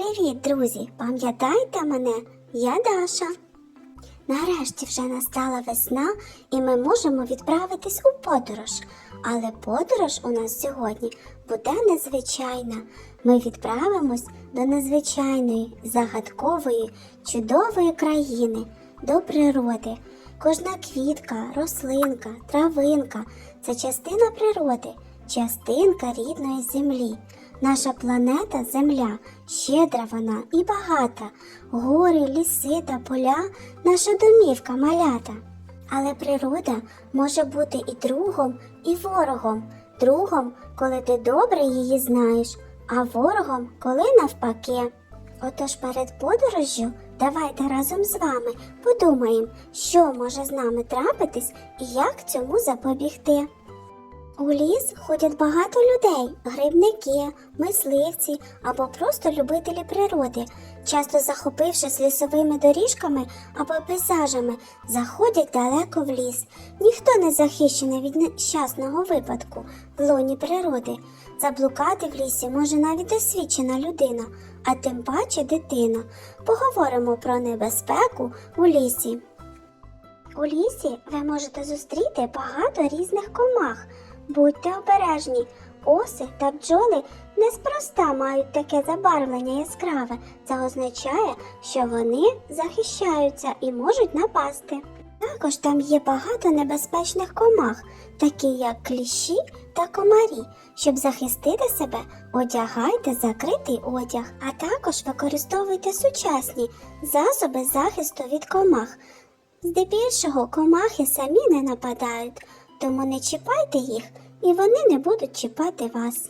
Привіт, друзі! Пам'ятаєте мене? Я Даша. Нарешті вже настала весна і ми можемо відправитись у подорож. Але подорож у нас сьогодні буде незвичайна. Ми відправимось до незвичайної, загадкової, чудової країни, до природи. Кожна квітка, рослинка, травинка – це частина природи, частинка рідної землі. Наша планета Земля, щедра вона і багата, гори, ліси та поля – наша домівка малята. Але природа може бути і другом, і ворогом. Другом, коли ти добре її знаєш, а ворогом, коли навпаки. Отож перед подорожжю давайте разом з вами подумаємо, що може з нами трапитись і як цьому запобігти. У ліс ходять багато людей – грибники, мисливці або просто любителі природи. Часто захопившись лісовими доріжками або пейзажами, заходять далеко в ліс. Ніхто не захищений від нещасного випадку в лоні природи. Заблукати в лісі може навіть досвідчена людина, а тим паче дитина. Поговоримо про небезпеку у лісі. У лісі ви можете зустріти багато різних комах. Будьте обережні, оси та бджоли неспроста мають таке забарвлення яскраве. Це означає, що вони захищаються і можуть напасти. Також там є багато небезпечних комах, такі як кліщі та комарі. Щоб захистити себе, одягайте закритий одяг, а також використовуйте сучасні засоби захисту від комах. Здебільшого комахи самі не нападають, тому не чіпайте їх, і вони не будуть чіпати вас.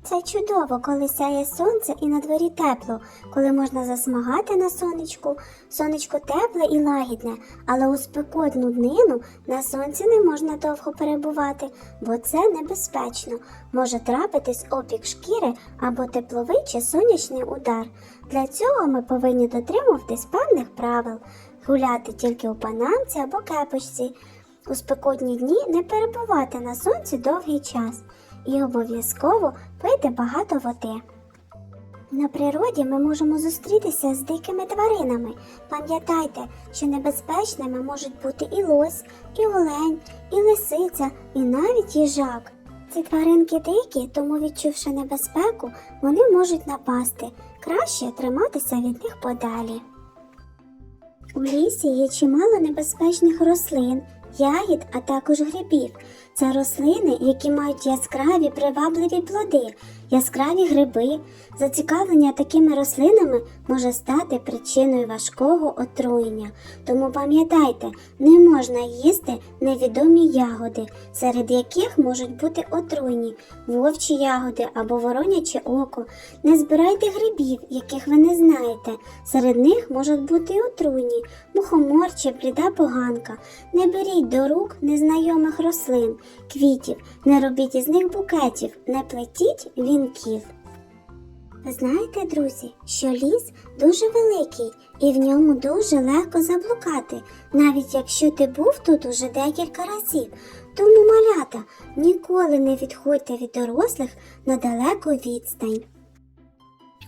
Це чудово, коли сяє сонце і на дворі тепло, коли можна засмагати на сонечку. Сонечко тепле і лагідне, але у спекотну днину на сонці не можна довго перебувати, бо це небезпечно. Може трапитись опік шкіри або тепловий чи сонячний удар. Для цього ми повинні дотримуватись певних правил. Гуляти тільки у панамці або кепочці. У спекотні дні не перебувати на сонці довгий час. І обов'язково пийте багато води. На природі ми можемо зустрітися з дикими тваринами. Пам'ятайте, що небезпечними можуть бути і лось, і олень, і лисиця, і навіть їжак. Ці тваринки дикі, тому відчувши небезпеку, вони можуть напасти. Краще триматися від них подалі. У лісі є чимало небезпечних рослин, ягід, а також грибів. Це рослини, які мають яскраві привабливі плоди, яскраві гриби. Зацікавлення такими рослинами може стати причиною важкого отруєння. Тому пам'ятайте, не можна їсти невідомі ягоди, серед яких можуть бути отруйні вовчі ягоди або вороняче око. Не збирайте грибів, яких ви не знаєте. Серед них можуть бути і отруйні мухомор чи бліда поганка. Не беріть до рук незнайомих рослин, квітів, не робіть із них букетів, не плетіть вінків. Ви знаєте, друзі, що ліс дуже великий і в ньому дуже легко заблукати, навіть якщо ти був тут уже декілька разів. Тому, малята, ніколи не відходьте від дорослих на далеку відстань.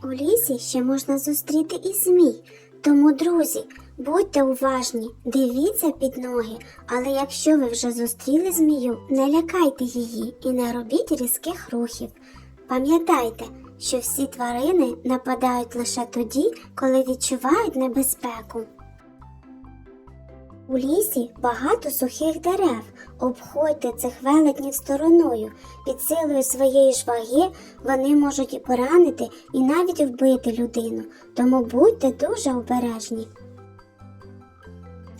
У лісі ще можна зустріти і змій. Тому, друзі, будьте уважні, дивіться під ноги, але якщо ви вже зустріли змію, не лякайте її і не робіть різких рухів. Пам'ятайте, що всі тварини нападають лише тоді, коли відчувають небезпеку. У лісі багато сухих дерев. Обходьте цих велетнів стороною. Під силою своєї ж ваги вони можуть і поранити, і навіть вбити людину. Тому будьте дуже обережні.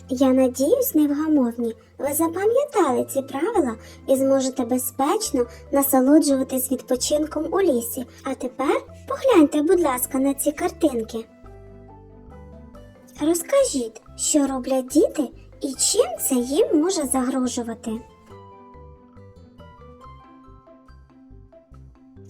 Я надіюсь, невгамовні, ви запам'ятали ці правила і зможете безпечно насолоджуватись відпочинком у лісі. А тепер погляньте, будь ласка, на ці картинки. Розкажіть, що роблять діти і чим це їм може загрожувати.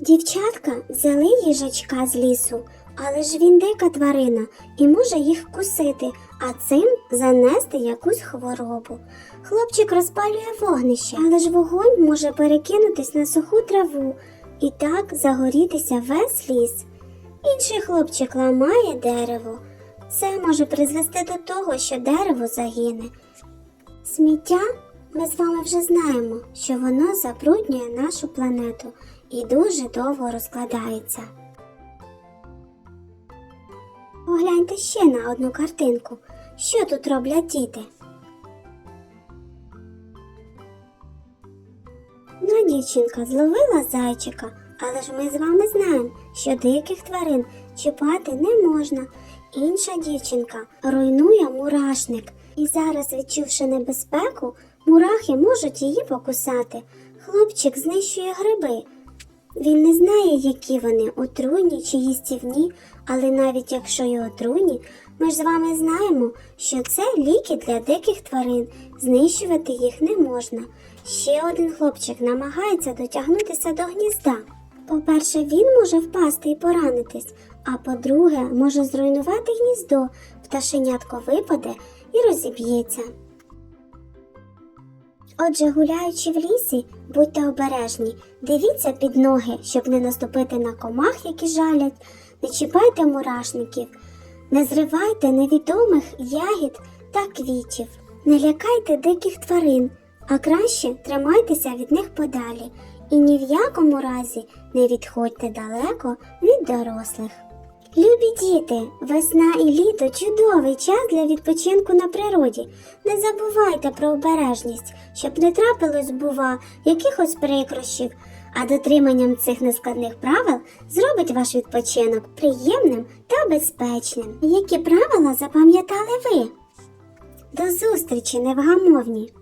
Дівчатка взяли їжачка з лісу, але ж він дика тварина і може їх вкусити, а цим занести якусь хворобу. Хлопчик розпалює вогнище, але ж вогонь може перекинутись на суху траву. і так загорітися весь ліс. Інший хлопчик ламає дерево. Це може призвести до того, що дерево загине. Сміття, ми з вами вже знаємо, що воно забруднює нашу планету і дуже довго розкладається. Погляньте ще на одну картинку. Що тут роблять діти? Одна дівчинка зловила зайчика, але ж ми з вами знаємо, що диких тварин чіпати не можна. Інша дівчинка руйнує мурашник. І зараз, відчувши небезпеку, мурахи можуть її покусати. Хлопчик знищує гриби. Він не знає, які вони, отруйні чи їстівні, але навіть якщо й отруйні, ми ж з вами знаємо, що це ліки для диких тварин, знищувати їх не можна. Ще один хлопчик намагається дотягнутися до гнізда. По-перше, він може впасти і поранитись, а по-друге, може зруйнувати гніздо, пташенятко випаде і розіб'ється. Отже, гуляючи в лісі, будьте обережні, дивіться під ноги, щоб не наступити на комах, які жалять, не чіпайте мурашників, не зривайте невідомих ягід та квітів, не лякайте диких тварин, а краще тримайтеся від них подалі і ні в якому разі не відходьте далеко від дорослих. Любі діти, весна і літо – чудовий час для відпочинку на природі. Не забувайте про обережність, щоб не трапилось, бува, якихось прикрощів, а дотриманням цих нескладних правил зробить ваш відпочинок приємним та безпечним. Які правила запам'ятали ви? До зустрічі, невгамовні!